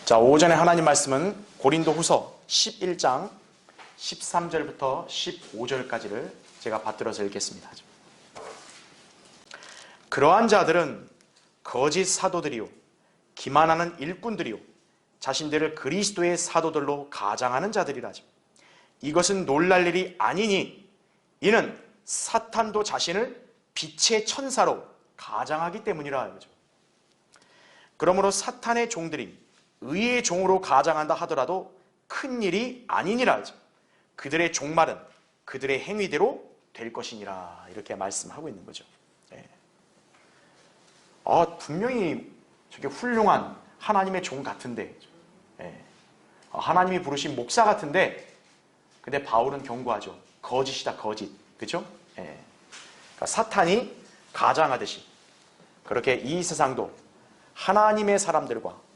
자, 오전에 하나님 말씀은 고린도후서 11장 13절부터 15절까지를 제가 받들어서 읽겠습니다. 그러한 자들은 거짓 사도들이요 기만하는 일꾼들이요 자신들을 그리스도의 사도들로 가장하는 자들이라죠. 이것은 놀랄 일이 아니니 이는 사탄도 자신을 빛의 천사로 가장하기 때문이라 이거죠. 그러므로 사탄의 종들이 의의 종으로 가장한다 하더라도 큰 일이 아니니라 하죠. 그들의 종말은 그들의 행위대로 될 것이니라 이렇게 말씀하고 있는 거죠. 네. 분명히 저게 훌륭한 하나님의 종 같은데, 네. 하나님이 부르신 목사 같은데, 근데 바울은 경고하죠. 거짓이다, 거짓. 그렇죠? 네. 그러니까 사탄이 가장하듯이 그렇게 이 세상도 하나님의 사람들과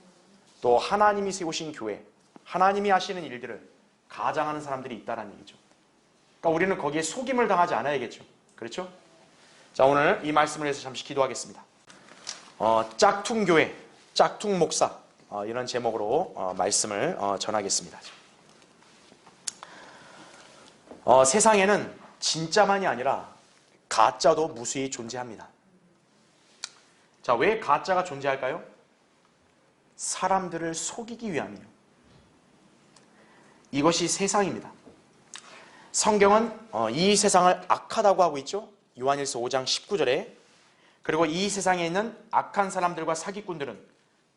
또 하나님이 세우신 교회, 하나님이 하시는 일들을 가장하는 사람들이 있다는 얘기죠. 그러니까 우리는 거기에 속임을 당하지 않아야겠죠. 그렇죠? 자, 오늘 이 말씀을 해서 잠시 기도하겠습니다. 짝퉁교회, 짝퉁목사 이런 제목으로 말씀을 전하겠습니다. 세상에는 진짜만이 아니라 가짜도 무수히 존재합니다. 자, 왜 가짜가 존재할까요? 사람들을 속이기 위함이에요. 이것이 세상입니다. 성경은 이 세상을 악하다고 하고 있죠. 요한일서 5장 19절에 그리고 이 세상에 있는 악한 사람들과 사기꾼들은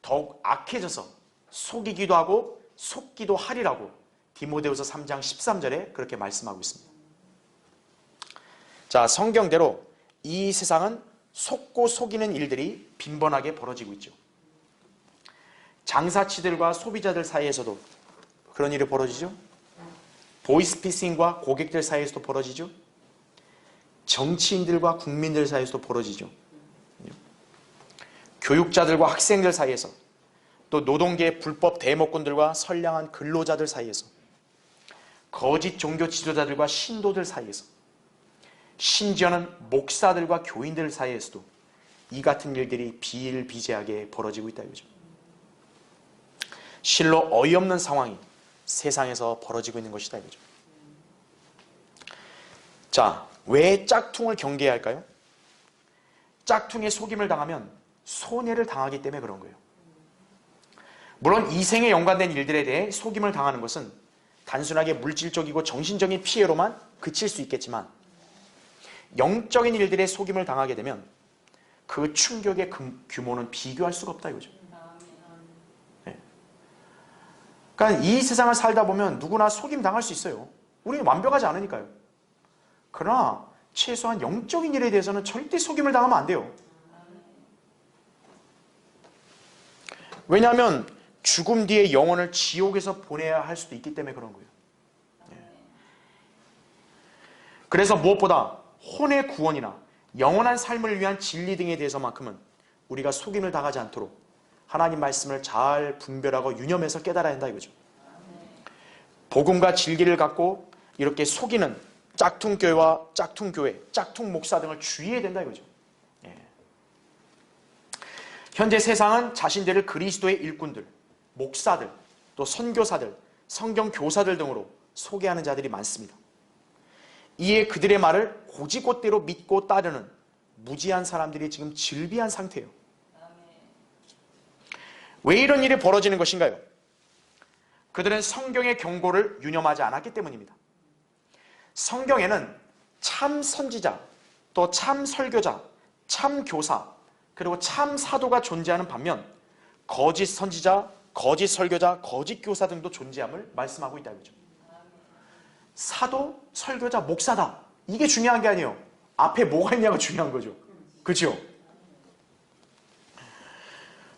더욱 악해져서 속이기도 하고 속기도 하리라고 디모데후서 3장 13절에 그렇게 말씀하고 있습니다. 자, 성경대로 이 세상은 속고 속이는 일들이 빈번하게 벌어지고 있죠. 장사치들과 소비자들 사이에서도 그런 일이 벌어지죠. 보이스피싱과 고객들 사이에서도 벌어지죠. 정치인들과 국민들 사이에서도 벌어지죠. 교육자들과 학생들 사이에서 또 노동계의 불법 대목꾼들과 선량한 근로자들 사이에서 거짓 종교 지도자들과 신도들 사이에서 심지어는 목사들과 교인들 사이에서도 이 같은 일들이 비일비재하게 벌어지고 있다 이거죠. 실로 어이없는 상황이 세상에서 벌어지고 있는 것이다 이거죠. 자, 왜 짝퉁을 경계해야 할까요? 짝퉁에 속임을 당하면 손해를 당하기 때문에 그런 거예요. 물론 이생에 연관된 일들에 대해 속임을 당하는 것은 단순하게 물질적이고 정신적인 피해로만 그칠 수 있겠지만 영적인 일들에 속임을 당하게 되면 그 충격의 규모는 비교할 수가 없다 이거죠. 그러니까 이 세상을 살다 보면 누구나 속임 당할 수 있어요. 우리는 완벽하지 않으니까요. 그러나 최소한 영적인 일에 대해서는 절대 속임을 당하면 안 돼요. 왜냐하면 죽음 뒤에 영혼을 지옥에서 보내야 할 수도 있기 때문에 그런 거예요. 그래서 무엇보다 혼의 구원이나 영원한 삶을 위한 진리 등에 대해서만큼은 우리가 속임을 당하지 않도록 하나님 말씀을 잘 분별하고 유념해서 깨달아야 한다 이거죠. 복음과 진리를 갖고 이렇게 속이는 짝퉁교회와 짝퉁교회, 짝퉁목사 등을 주의해야 된다 이거죠. 현재 세상은 자신들을 그리스도의 일꾼들, 목사들, 또 선교사들, 성경교사들 등으로 소개하는 자들이 많습니다. 이에 그들의 말을 고지곳대로 믿고 따르는 무지한 사람들이 지금 즐비한 상태예요. 왜 이런 일이 벌어지는 것인가요? 그들은 성경의 경고를 유념하지 않았기 때문입니다. 성경에는 참 선지자, 또 참 설교자, 참 교사, 그리고 참 사도가 존재하는 반면 거짓 선지자, 거짓 설교자, 거짓 교사 등도 존재함을 말씀하고 있다 이거죠. 사도, 설교자, 목사다. 이게 중요한 게 아니에요. 앞에 뭐가 있냐가 중요한 거죠. 그렇죠?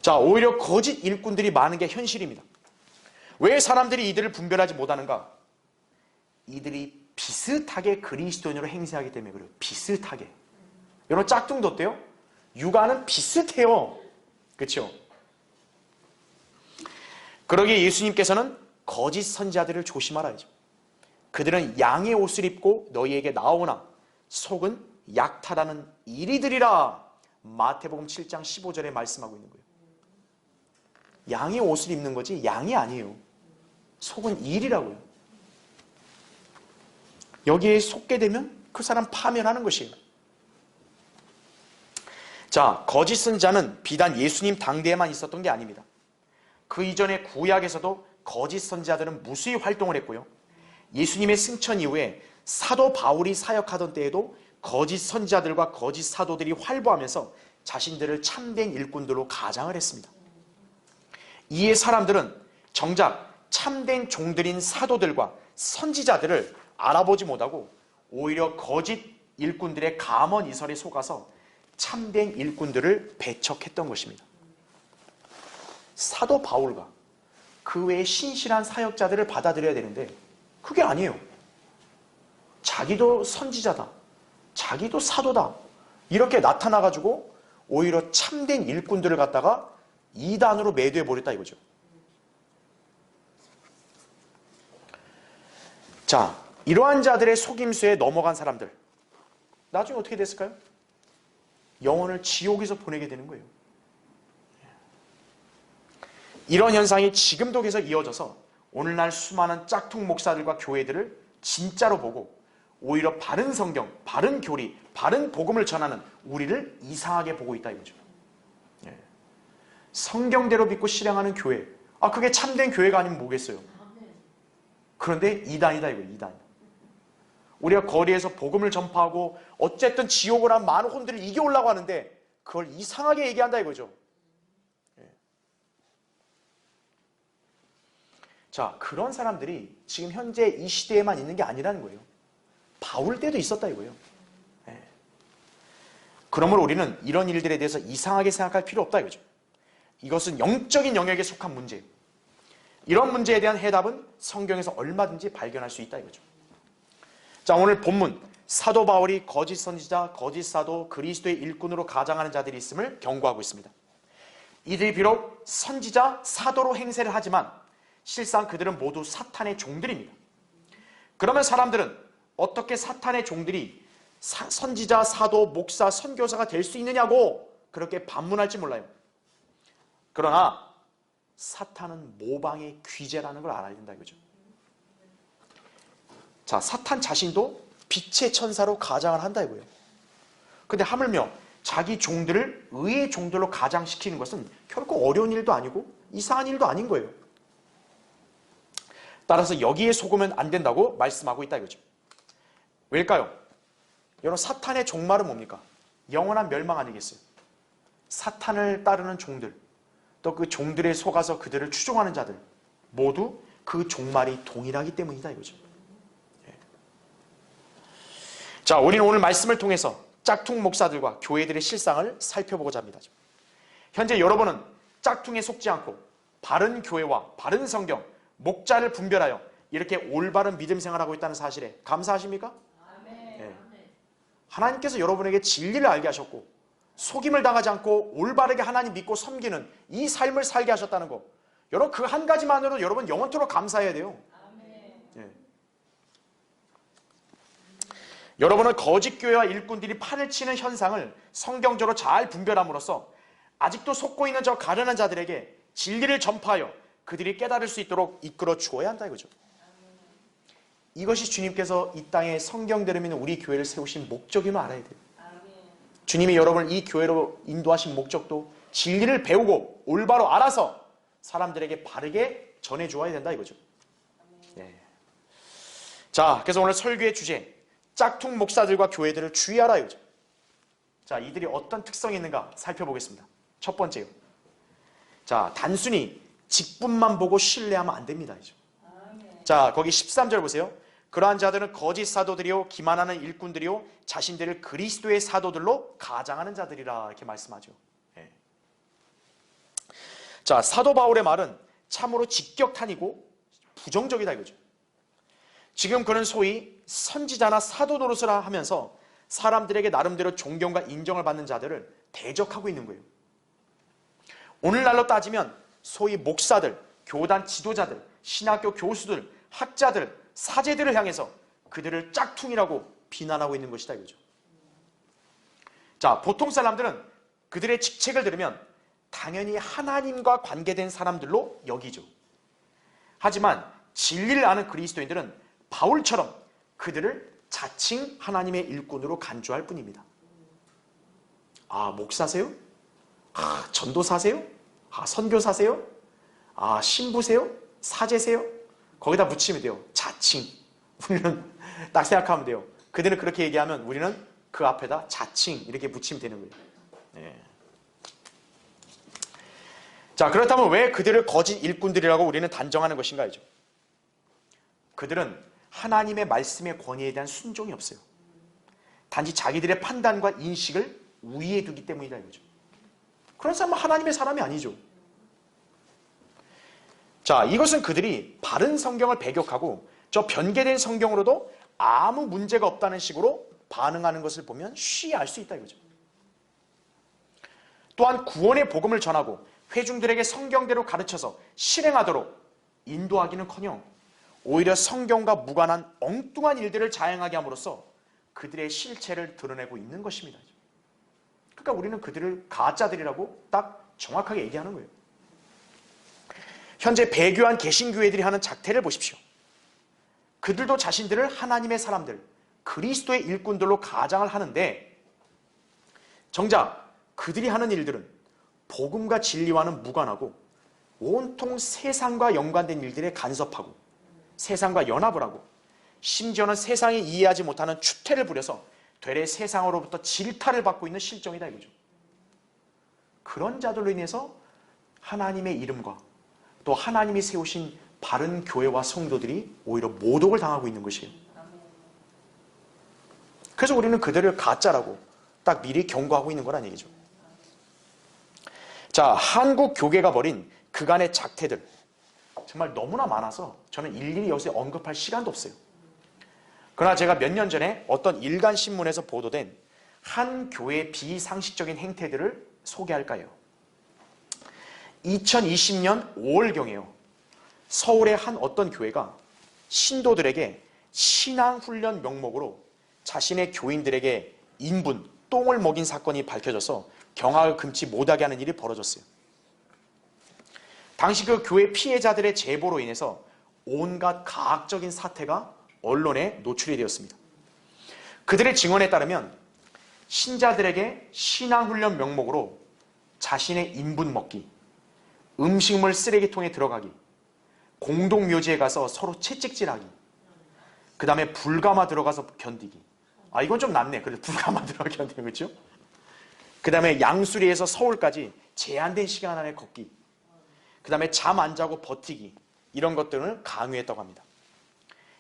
자, 오히려 거짓 일꾼들이 많은 게 현실입니다. 왜 사람들이 이들을 분별하지 못하는가? 이들이 비슷하게 그리스도인으로 행세하기 때문에 그래요. 비슷하게. 여러분 짝퉁도 어때요? 육아는 비슷해요. 그렇죠? 그러기에 예수님께서는 거짓 선지자들을 조심하라죠. 그들은 양의 옷을 입고 너희에게 나오나 속은 약탈하는 이리들이라 마태복음 7장 15절에 말씀하고 있는 거예요. 양의 옷을 입는 거지 양이 아니에요. 속은 일이라고요. 여기에 속게 되면 그 사람 파멸하는 것이에요. 자, 거짓 선지자는 비단 예수님 당대에만 있었던 게 아닙니다. 그 이전에 구약에서도 거짓 선지자들은 무수히 활동을 했고요. 예수님의 승천 이후에 사도 바울이 사역하던 때에도 거짓 선지자들과 거짓 사도들이 활보하면서 자신들을 참된 일꾼들로 가장을 했습니다. 이에 사람들은 정작 참된 종들인 사도들과 선지자들을 알아보지 못하고 오히려 거짓 일꾼들의 감언 이설에 속아서 참된 일꾼들을 배척했던 것입니다. 사도 바울과 그 외에 신실한 사역자들을 받아들여야 되는데 그게 아니에요. 자기도 선지자다, 자기도 사도다 이렇게 나타나가지고 오히려 참된 일꾼들을 갖다가 이단으로 매도해버렸다 이거죠. 자, 이러한 자들의 속임수에 넘어간 사람들 나중에 어떻게 됐을까요? 영혼을 지옥에서 보내게 되는 거예요. 이런 현상이 지금도 계속 이어져서 오늘날 수많은 짝퉁 목사들과 교회들을 진짜로 보고 오히려 바른 성경, 바른 교리, 바른 복음을 전하는 우리를 이상하게 보고 있다 이거죠. 성경대로 믿고 실행하는 교회, 그게 참된 교회가 아니면 뭐겠어요? 그런데 이단이다 이거예요. 이단. 우리가 거리에서 복음을 전파하고 어쨌든 지옥을 한 많은 혼들을 이겨오려고 하는데 그걸 이상하게 얘기한다 이거죠. 자, 그런 사람들이 지금 현재 이 시대에만 있는 게 아니라는 거예요. 바울 때도 있었다 이거예요. 그러므로 우리는 이런 일들에 대해서 이상하게 생각할 필요 없다 이거죠. 이것은 영적인 영역에 속한 문제예요. 이런 문제에 대한 해답은 성경에서 얼마든지 발견할 수 있다 이거죠. 자, 오늘 본문 사도 바울이 거짓 선지자, 거짓 사도, 그리스도의 일꾼으로 가장하는 자들이 있음을 경고하고 있습니다. 이들이 비록 선지자, 사도로 행세를 하지만 실상 그들은 모두 사탄의 종들입니다. 그러면 사람들은 어떻게 사탄의 종들이 선지자, 사도, 목사, 선교사가 될 수 있느냐고 그렇게 반문할지 몰라요. 그러나 사탄은 모방의 귀재라는 걸 알아야 된다 이거죠. 자, 사탄 자신도 빛의 천사로 가장을 한다 이거예요. 근데 하물며 자기 종들을 의의 종들로 가장시키는 것은 결코 어려운 일도 아니고 이상한 일도 아닌 거예요. 따라서 여기에 속으면 안 된다고 말씀하고 있다 이거죠. 왜일까요? 여러분, 사탄의 종말은 뭡니까? 영원한 멸망 아니겠어요? 사탄을 따르는 종들, 또 그 종들에 속아서 그들을 추종하는 자들 모두 그 종말이 동일하기 때문이다 이거죠. 자, 우리는 오늘 말씀을 통해서 짝퉁 목사들과 교회들의 실상을 살펴보고자 합니다. 현재 여러분은 짝퉁에 속지 않고 바른 교회와 바른 성경, 목자를 분별하여 이렇게 올바른 믿음 생활하고 있다는 사실에 감사하십니까? 네. 하나님께서 여러분에게 진리를 알게 하셨고 속임을 당하지 않고 올바르게 하나님 믿고 섬기는 이 삶을 살게 하셨다는 거, 여러분 그 한 가지만으로 여러분 영원토록 감사해야 돼요. 네. 여러분은 거짓 교회와 일꾼들이 판을 치는 현상을 성경적으로 잘 분별함으로써 아직도 속고 있는 저 가련한 자들에게 진리를 전파하여 그들이 깨달을 수 있도록 이끌어 주어야 한다 이거죠. 이것이 주님께서 이 땅에 성경대로 믿는 우리 교회를 세우신 목적임을 알아야 돼요. 주님이 여러분을 이 교회로 인도하신 목적도 진리를 배우고 올바로 알아서 사람들에게 바르게 전해주어야 된다 이거죠. 네. 자, 그래서 오늘 설교의 주제, 짝퉁 목사들과 교회들을 주의하라 이거죠. 자, 이들이 어떤 특성이 있는가 살펴보겠습니다. 첫 번째요. 자, 단순히 직분만 보고 신뢰하면 안 됩니다 이죠. 자, 거기 13절 보세요. 그러한 자들은 거짓 사도들이요 기만하는 일꾼들이요 자신들을 그리스도의 사도들로 가장하는 자들이라 이렇게 말씀하죠. 네. 자, 사도 바울의 말은 참으로 직격탄이고 부정적이다 이거죠. 지금 그는 소위 선지자나 사도 노릇을 하면서 사람들에게 나름대로 존경과 인정을 받는 자들을 대적하고 있는 거예요. 오늘날로 따지면 소위 목사들, 교단 지도자들, 신학교 교수들, 학자들, 사제들을 향해서 그들을 짝퉁이라고 비난하고 있는 것이다 이거죠. 자, 보통 사람들은 그들의 직책을 들으면 당연히 하나님과 관계된 사람들로 여기죠. 하지만 진리를 아는 그리스도인들은 바울처럼 그들을 자칭 하나님의 일꾼으로 간주할 뿐입니다. 아, 목사세요? 아, 전도사세요? 아, 선교사세요? 아, 신부세요? 사제세요? 거기다 붙이면 돼요. 자칭. 우리는 딱 생각하면 돼요. 그들은 그렇게 얘기하면 우리는 그 앞에다 자칭 이렇게 붙이면 되는 거예요. 네. 자, 그렇다면 왜 그들을 거짓 일꾼들이라고 우리는 단정하는 것인가요? 그들은 하나님의 말씀의 권위에 대한 순종이 없어요. 단지 자기들의 판단과 인식을 우위에 두기 때문이다 이거죠. 그런 사람은 하나님의 사람이 아니죠. 자, 이것은 그들이 바른 성경을 배격하고 저 변개된 성경으로도 아무 문제가 없다는 식으로 반응하는 것을 보면 쉬이 알 수 있다 이거죠. 또한 구원의 복음을 전하고 회중들에게 성경대로 가르쳐서 실행하도록 인도하기는커녕 오히려 성경과 무관한 엉뚱한 일들을 자행하게 함으로써 그들의 실체를 드러내고 있는 것입니다. 그러니까 우리는 그들을 가짜들이라고 딱 정확하게 얘기하는 거예요. 현재 배교한 개신교회들이 하는 작태를 보십시오. 그들도 자신들을 하나님의 사람들, 그리스도의 일꾼들로 가장을 하는데 정작 그들이 하는 일들은 복음과 진리와는 무관하고 온통 세상과 연관된 일들에 간섭하고 세상과 연합을 하고 심지어는 세상이 이해하지 못하는 추태를 부려서 되레 세상으로부터 질타를 받고 있는 실정이다 이거죠. 그런 자들로 인해서 하나님의 이름과 또 하나님이 세우신 바른 교회와 성도들이 오히려 모독을 당하고 있는 것이에요. 그래서 우리는 그들을 가짜라고 딱 미리 경고하고 있는 거란 얘기죠. 자, 한국 교계가 벌인 그간의 작태들 정말 너무나 많아서 저는 일일이 여기서 언급할 시간도 없어요. 그러나 제가 몇 년 전에 어떤 일간 신문에서 보도된 한 교회의 비상식적인 행태들을 소개할까 해요. 2020년 5월경에요. 서울의 한 어떤 교회가 신도들에게 신앙훈련 명목으로 자신의 교인들에게 인분, 똥을 먹인 사건이 밝혀져서 경악을 금치 못하게 하는 일이 벌어졌어요. 당시 그 교회 피해자들의 제보로 인해서 온갖 가학적인 사태가 언론에 노출이 되었습니다. 그들의 증언에 따르면 신자들에게 신앙훈련 명목으로 자신의 인분 먹기, 음식물 쓰레기통에 들어가기, 공동묘지에 가서 서로 채찍질하기, 그 다음에 불가마 들어가서 견디기. 아, 이건 좀 낫네. 그래도 불가마 들어가 견디는 거죠. 그 다음에 양수리에서 서울까지 제한된 시간 안에 걷기, 그 다음에 잠 안 자고 버티기, 이런 것들을 강요했다고 합니다.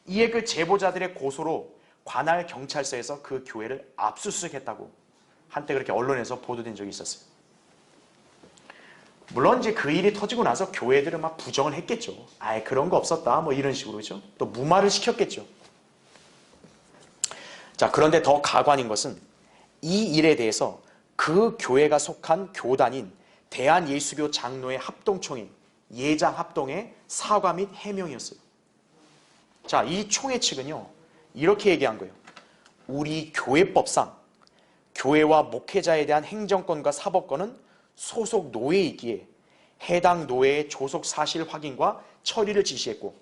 이에 그 제보자들의 고소로 관할 경찰서에서 그 교회를 압수수색했다고 한때 그렇게 언론에서 보도된 적이 있었어요. 물론 이제 그 일이 터지고 나서 교회들은 막 부정을 했겠죠. 아예 그런 거 없었다 뭐 이런 식으로, 그렇죠? 또 무마를 시켰겠죠. 자, 그런데 더 가관인 것은 이 일에 대해서 그 교회가 속한 교단인 대한예수교 장로의 합동총회, 예장합동의 사과 및 해명이었어요. 자, 이 총회 측은요 이렇게 얘기한 거예요. 우리 교회법상 교회와 목회자에 대한 행정권과 사법권은 소속 노예에 있기에 해당 노예의 조속 사실 확인과 처리를 지시했고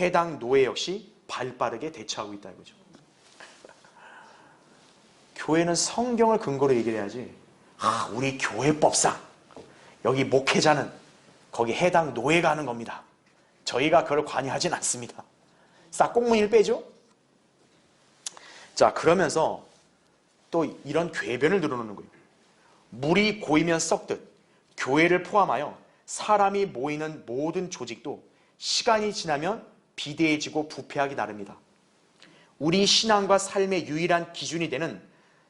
해당 노예 역시 발빠르게 대처하고 있다 이거죠. 교회는 성경을 근거로 얘기를 해야지, 아, 우리 교회법상 여기 목회자는 거기 해당 노예가 하는 겁니다. 저희가 그걸 관여하진 않습니다. 싹꽁무니를 빼죠. 자, 그러면서 또 이런 궤변을 늘어놓는 거예요. 물이 고이면 썩듯 교회를 포함하여 사람이 모이는 모든 조직도 시간이 지나면 비대해지고 부패하기 나름이다. 우리 신앙과 삶의 유일한 기준이 되는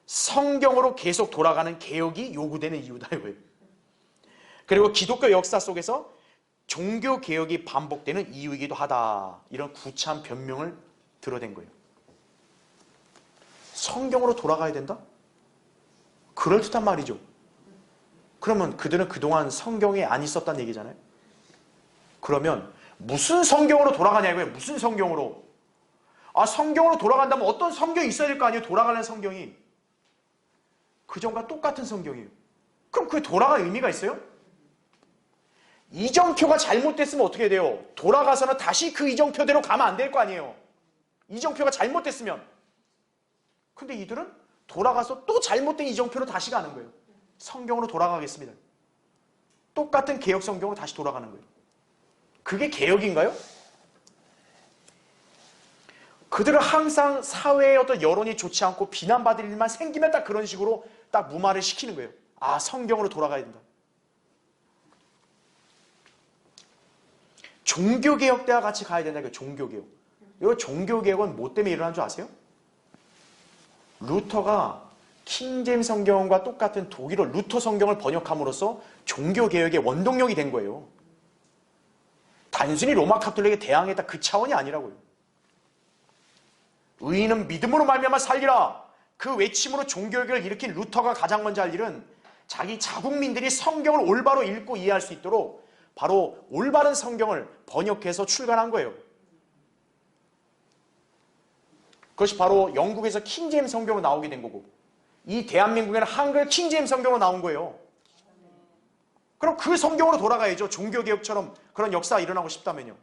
성경으로 계속 돌아가는 개혁이 요구되는 이유다 이거예요. 그리고 기독교 역사 속에서 종교개혁이 반복되는 이유이기도 하다. 이런 구차한 변명을 드러낸 거예요. 성경으로 돌아가야 된다? 그럴듯한 말이죠. 그러면 그들은 그동안 성경에 안 있었다는 얘기잖아요. 그러면 무슨 성경으로 돌아가냐 이거예요. 무슨 성경으로? 아, 성경으로 돌아간다면 어떤 성경이 있어야 될 거 아니에요. 돌아가는 성경이. 그전과 똑같은 성경이에요. 그럼 그게 돌아갈 의미가 있어요? 이정표가 잘못됐으면 어떻게 돼요? 돌아가서는 다시 그 이정표대로 가면 안 될 거 아니에요. 이정표가 잘못됐으면. 근데 이들은 돌아가서 또 잘못된 이정표로 다시 가는 거예요. 성경으로 돌아가겠습니다. 똑같은 개혁 성경으로 다시 돌아가는 거예요. 그게 개혁인가요? 그들은 항상 사회의 어떤 여론이 좋지 않고 비난받을 일만 생기면 딱 그런 식으로 딱 무마를 시키는 거예요. 아, 성경으로 돌아가야 된다. 종교개혁 때와 같이 가야 된다. 종교개혁. 이 종교개혁은 뭐 때문에 일어난 줄 아세요? 루터가 킹제임스 성경과 똑같은 독일어 루터 성경을 번역함으로써 종교개혁의 원동력이 된 거예요. 단순히 로마 카톨릭에 대항했다 그 차원이 아니라고요. 의인은 믿음으로 말미암아 살리라. 그 외침으로 종교개혁을 일으킨 루터가 가장 먼저 할 일은 자기 자국민들이 성경을 올바로 읽고 이해할 수 있도록 바로 올바른 성경을 번역해서 출간한 거예요. 그것이 바로 영국에서 킹제임스 성경으로 나오게 된 거고, 이 대한민국에는 한글 킹제임스 성경으로 나온 거예요. 그럼 그 성경으로 돌아가야죠. 종교개혁처럼 그런 역사가 일어나고 싶다면요.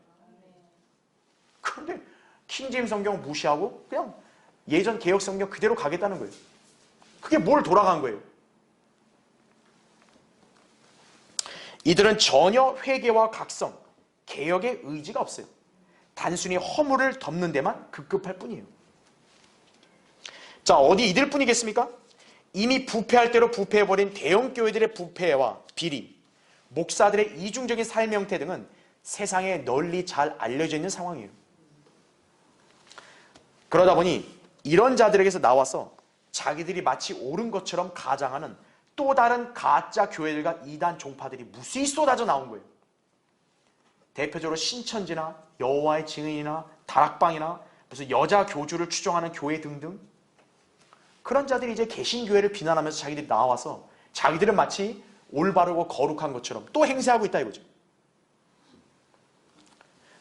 그런데 킹제임스 성경을 무시하고 그냥 예전 개혁 성경 그대로 가겠다는 거예요. 그게 뭘 돌아간 거예요? 이들은 전혀 회개와 각성, 개혁의 의지가 없어요. 단순히 허물을 덮는 데만 급급할 뿐이에요. 자, 어디 이들 뿐이겠습니까? 이미 부패할 대로 부패해버린 대형교회들의 부패와 비리, 목사들의 이중적인 삶의 형태 등은 세상에 널리 잘 알려져 있는 상황이에요. 그러다 보니 이런 자들에게서 나와서 자기들이 마치 옳은 것처럼 가장하는 또 다른 가짜 교회들과 이단 종파들이 무수히 쏟아져 나온 거예요. 대표적으로 신천지나 여호와의 증인이나 다락방이나 무슨 여자 교주를 추종하는 교회 등등, 그런 자들이 이제 개신교회를 비난하면서 자기들이 나와서 자기들은 마치 올바르고 거룩한 것처럼 또 행세하고 있다 이거죠.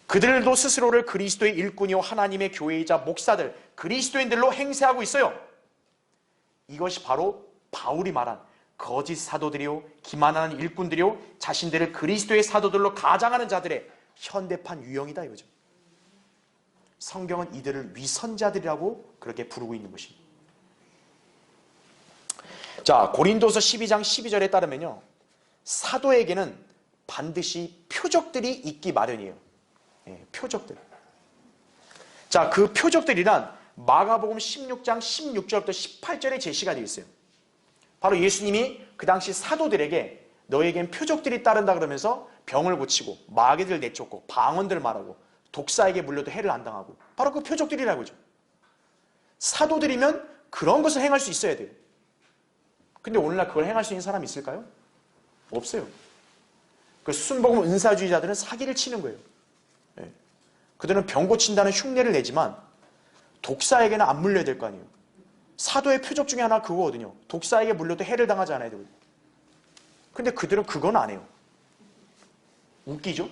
그들도 스스로를 그리스도의 일꾼이요 하나님의 교회이자 목사들, 그리스도인들로 행세하고 있어요. 이것이 바로 바울이 말한 거짓 사도들이요 기만하는 일꾼들이요 자신들을 그리스도의 사도들로 가장하는 자들의 현대판 유형이다 이거죠. 성경은 이들을 위선자들이라고 그렇게 부르고 있는 것입니다. 자, 고린도서 12장 12절에 따르면요, 사도에게는 반드시 표적들이 있기 마련이에요. 표적들. 자, 그 표적들이란 마가복음 16장 16절부터 18절에 제시가 되어 있어요. 바로 예수님이 그 당시 사도들에게 너에겐 표적들이 따른다 그러면서 병을 고치고 마귀들 내쫓고 방언들 말하고 독사에게 물려도 해를 안 당하고, 바로 그 표적들이라고 하죠. 사도들이면 그런 것을 행할 수 있어야 돼요. 근데 오늘날 그걸 행할 수 있는 사람이 있을까요? 없어요. 그 순복음 은사주의자들은 사기를 치는 거예요. 그들은 병 고친다는 흉내를 내지만 독사에게는 안 물려야 될 거 아니에요. 사도의 표적 중에 하나 그거거든요. 독사에게 물려도 해를 당하지 않아야 되거든요. 근데 그들은 그건 안 해요. 웃기죠?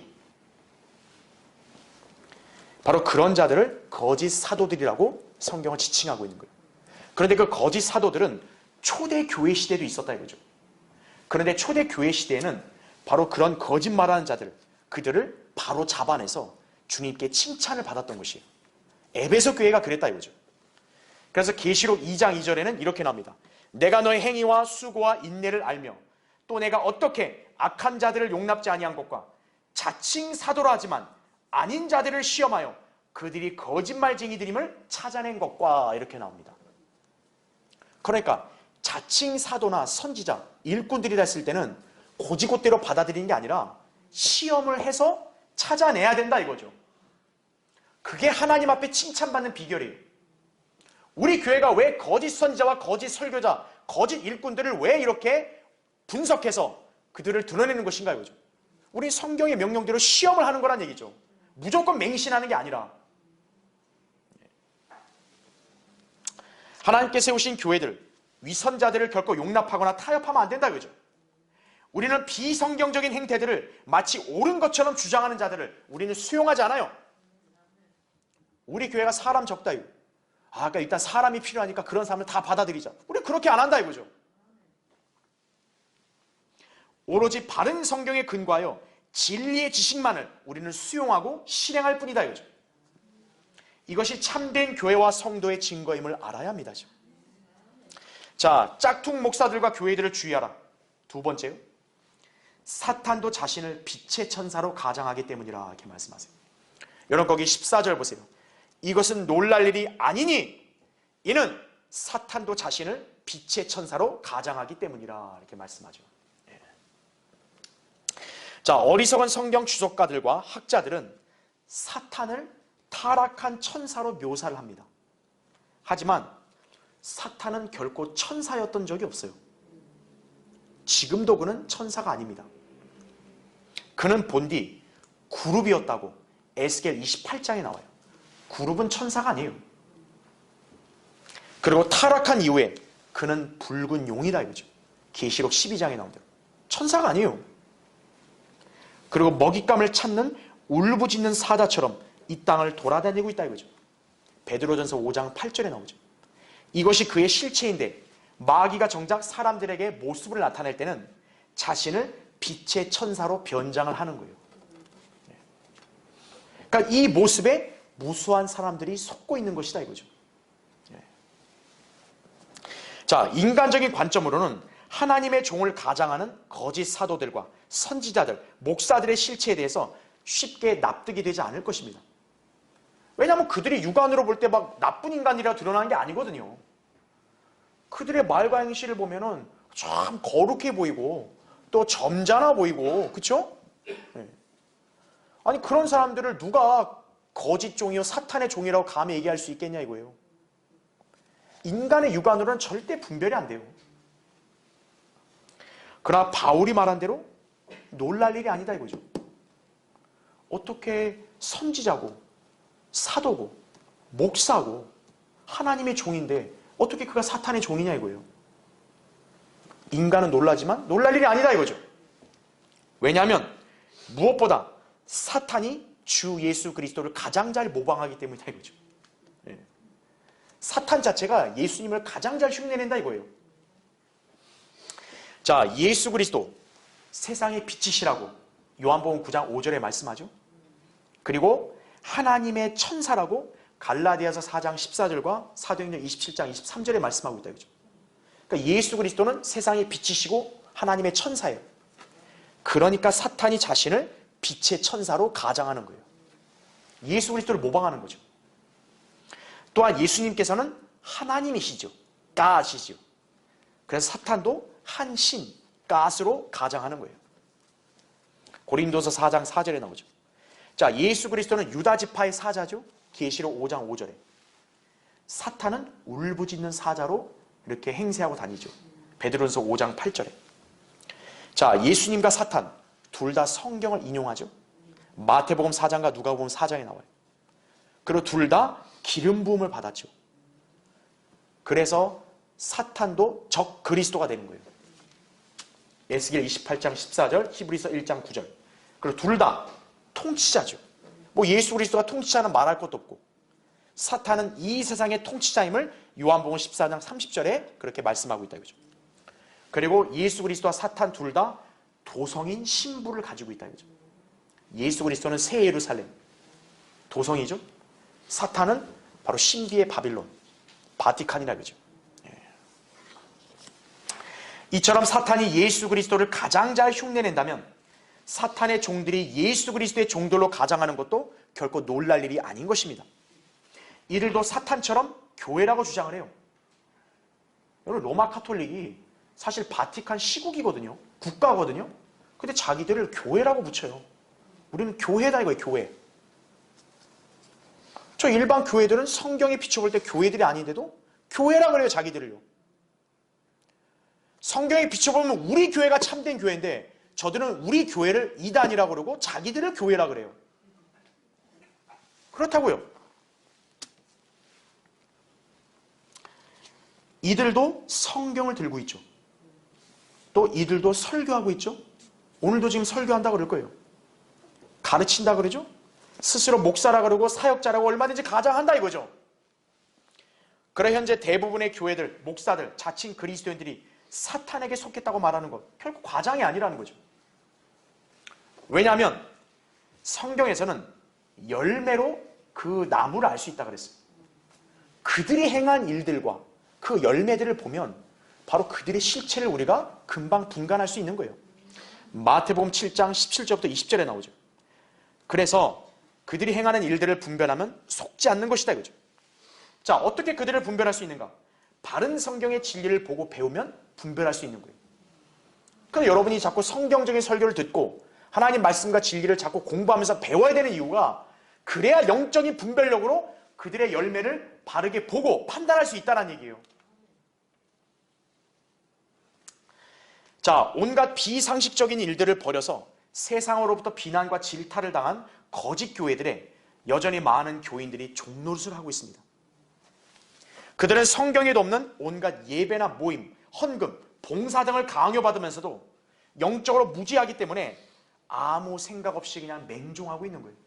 바로 그런 자들을 거짓 사도들이라고 성경은 지칭하고 있는 거예요. 그런데 그 거짓 사도들은 초대 교회 시대도 있었다 이거죠. 그런데 초대 교회 시대에는 바로 그런 거짓말하는 자들, 그들을 바로 잡아내서 주님께 칭찬을 받았던 것이에요. 에베소 교회가 그랬다 이거죠. 그래서 계시록 2장 2절에는 이렇게 나옵니다. 내가 너의 행위와 수고와 인내를 알며 또 내가 어떻게 악한 자들을 용납지 아니한 것과 자칭 사도라 하지만 아닌 자들을 시험하여 그들이 거짓말쟁이들임을 찾아낸 것과, 이렇게 나옵니다. 그러니까 자칭 사도나 선지자, 일꾼들이라 했을 때는 고지고대로 받아들이는 게 아니라 시험을 해서 찾아내야 된다 이거죠. 그게 하나님 앞에 칭찬받는 비결이에요. 우리 교회가 왜 거짓 선지자와 거짓 설교자, 거짓 일꾼들을 왜 이렇게 분석해서 그들을 드러내는 것인가 이거죠. 우리 성경의 명령대로 시험을 하는 거란 얘기죠. 무조건 맹신하는 게 아니라. 하나님께 세우신 교회들, 위선자들을 결코 용납하거나 타협하면 안 된다 이거죠. 우리는 비성경적인 행태들을 마치 옳은 것처럼 주장하는 자들을 우리는 수용하지 않아요. 우리 교회가 사람 적다 이거. 그러니까 일단 사람이 필요하니까 그런 사람을 다 받아들이자. 우리 그렇게 안 한다 이거죠. 오로지 바른 성경에 근거하여 진리의 지식만을 우리는 수용하고 실행할 뿐이다 이거죠. 이것이 참된 교회와 성도의 증거임을 알아야 합니다. 자, 짝퉁 목사들과 교회들을 주의하라. 두 번째요. 사탄도 자신을 빛의 천사로 가장하기 때문이라 이렇게 말씀하세요. 여러분 거기 14절 보세요. 이것은 놀랄 일이 아니니 이는 사탄도 자신을 빛의 천사로 가장하기 때문이라 이렇게 말씀하죠. 예. 자, 어리석은 성경 주석가들과 학자들은 사탄을 타락한 천사로 묘사를 합니다. 하지만 사탄은 결코 천사였던 적이 없어요. 지금도 그는 천사가 아닙니다. 그는 본디 그룹이었다고 에스겔 28장에 나와요. 그룹은 천사가 아니에요. 그리고 타락한 이후에 그는 붉은 용이다 이거죠. 계시록 12장에 나온 대로 천사가 아니에요. 그리고 먹잇감을 찾는 울부짖는 사자처럼 이 땅을 돌아다니고 있다 이거죠. 베드로전서 5장 8절에 나오죠. 이것이 그의 실체인데 마귀가 정작 사람들에게 모습을 나타낼 때는 자신을 빛의 천사로 변장을 하는 거예요. 그러니까 이 모습에 무수한 사람들이 속고 있는 것이다 이거죠. 자, 인간적인 관점으로는 하나님의 종을 가장하는 거짓 사도들과 선지자들, 목사들의 실체에 대해서 쉽게 납득이 되지 않을 것입니다. 왜냐하면 그들이 육안으로 볼 때 막 나쁜 인간이라 드러나는 게 아니거든요. 그들의 말과 행실을 보면은 참 거룩해 보이고 또 점잖아 보이고, 그렇죠? 네. 아니 그런 사람들을 누가 거짓 종이요 사탄의 종이라고 감히 얘기할 수 있겠냐 이거예요. 인간의 육안으로는 절대 분별이 안 돼요. 그러나 바울이 말한 대로 놀랄 일이 아니다 이거죠. 어떻게 선지자고 사도고 목사고 하나님의 종인데 어떻게 그가 사탄의 종이냐 이거예요. 인간은 놀라지만 놀랄 일이 아니다 이거죠. 왜냐하면 무엇보다 사탄이 주 예수 그리스도를 가장 잘 모방하기 때문이다 이거죠. 네. 사탄 자체가 예수님을 가장 잘 흉내낸다 이거예요. 자, 예수 그리스도 세상의 빛이시라고 요한복음 9장 5절에 말씀하죠. 그리고 하나님의 천사라고 갈라디아서 4장 14절과 사도행전 27장 23절에 말씀하고 있다 이거죠. 그러니까 예수 그리스도는 세상의 빛이시고 하나님의 천사예요. 그러니까 사탄이 자신을 빛의 천사로 가장하는 거예요. 예수 그리스도를 모방하는 거죠. 또한 예수님께서는 하나님이시죠. 가시죠. 그래서 사탄도 한신, 가스로 가장하는 거예요. 고린도서 4장 4절에 나오죠. 자, 예수 그리스도는 유다 지파의 사자죠. 계시록 5장 5절에. 사탄은 울부짖는 사자로 이렇게 행세하고 다니죠. 베드로전서 5장 8절에. 자, 예수님과 사탄 둘 다 성경을 인용하죠. 마태복음 4장과 누가복음 4장에 나와요. 그리고 둘 다 기름 부음을 받았죠. 그래서 사탄도 적 그리스도가 되는 거예요. 에스겔 28장 14절, 히브리서 1장 9절. 그리고 둘 다 통치자죠. 뭐 예수 그리스도가 통치자는 말할 것도 없고 사탄은 이 세상의 통치자임을 요한복음 14장 30절에 그렇게 말씀하고 있다 이거죠. 그리고 예수 그리스도와 사탄 둘 다 도성인 신부를 가지고 있다 이거죠. 예수 그리스도는 새 예루살렘, 도성이죠. 사탄은 바로 신비의 바빌론, 바티칸이라 그러죠. 이처럼 사탄이 예수 그리스도를 가장 잘 흉내낸다면 사탄의 종들이 예수 그리스도의 종들로 가장하는 것도 결코 놀랄 일이 아닌 것입니다. 이들도 사탄처럼 교회라고 주장을 해요. 여러분 로마 카톨릭이 사실 바티칸 시국이거든요. 국가거든요. 근데 자기들을 교회라고 붙여요. 우리는 교회다 이거예요. 교회. 저 일반 교회들은 성경에 비춰볼 때 교회들이 아닌데도 교회라 그래요. 자기들을요. 성경에 비춰보면 우리 교회가 참된 교회인데 저들은 우리 교회를 이단이라고 그러고 자기들을 교회라 그래요. 그렇다고요. 이들도 성경을 들고 있죠. 또 이들도 설교하고 있죠. 오늘도 지금 설교한다 그럴 거예요. 가르친다 그러죠. 스스로 목사라 그러고 사역자라고 얼마든지 가장한다 이거죠. 그래 현재 대부분의 교회들, 목사들, 자칭 그리스도인들이 사탄에게 속했다고 말하는 것 결코 과장이 아니라는 거죠. 왜냐하면 성경에서는 열매로 그 나무를 알 수 있다 그랬어요. 그들이 행한 일들과 그 열매들을 보면 바로 그들의 실체를 우리가 금방 분간할 수 있는 거예요. 마태복음 7장 17절부터 20절에 나오죠. 그래서 그들이 행하는 일들을 분별하면 속지 않는 것이다 이거죠. 자, 어떻게 그들을 분별할 수 있는가? 바른 성경의 진리를 보고 배우면 분별할 수 있는 거예요. 그래서 여러분이 자꾸 성경적인 설교를 듣고 하나님 말씀과 진리를 자꾸 공부하면서 배워야 되는 이유가, 그래야 영적인 분별력으로 그들의 열매를 바르게 보고 판단할 수 있다는 얘기예요. 자, 온갖 비상식적인 일들을 벌여서 세상으로부터 비난과 질타를 당한 거짓 교회들에 여전히 많은 교인들이 종노릇을 하고 있습니다. 그들은 성경에도 없는 온갖 예배나 모임, 헌금, 봉사 등을 강요받으면서도 영적으로 무지하기 때문에 아무 생각 없이 그냥 맹종하고 있는 거예요.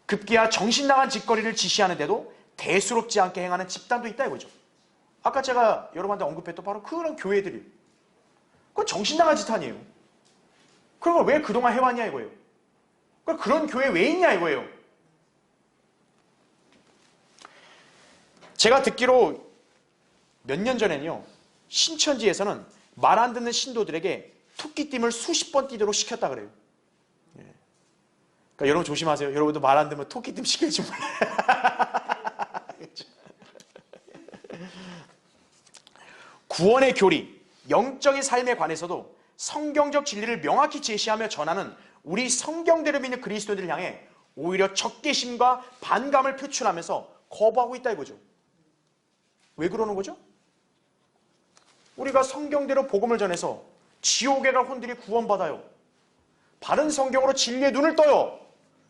급기야 정신 나간 짓거리를 지시하는데도 대수롭지 않게 행하는 집단도 있다 이거죠. 아까 제가 여러분한테 언급했던 바로 그런 교회들이에요. 그건 정신 나간 짓 아니에요. 그런 걸 왜 그동안 해왔냐 이거예요. 그런 교회 왜 있냐 이거예요. 제가 듣기로 몇 년 전에는요, 신천지에서는 말 안 듣는 신도들에게 토끼띠을 수십 번 띠도록 시켰다 그래요. 예. 그러니까 여러분 조심하세요. 여러분도 말 안 듣면 토끼띠 시킬지 몰라요. 구원의 교리, 영적인 삶에 관해서도 성경적 진리를 명확히 제시하며 전하는 우리 성경대로 믿는 그리스도인들을 향해 오히려 적개심과 반감을 표출하면서 거부하고 있다 이거죠. 왜 그러는 거죠? 우리가 성경대로 복음을 전해서 지옥에 갈 혼들이 구원받아요. 바른 성경으로 진리의 눈을 떠요.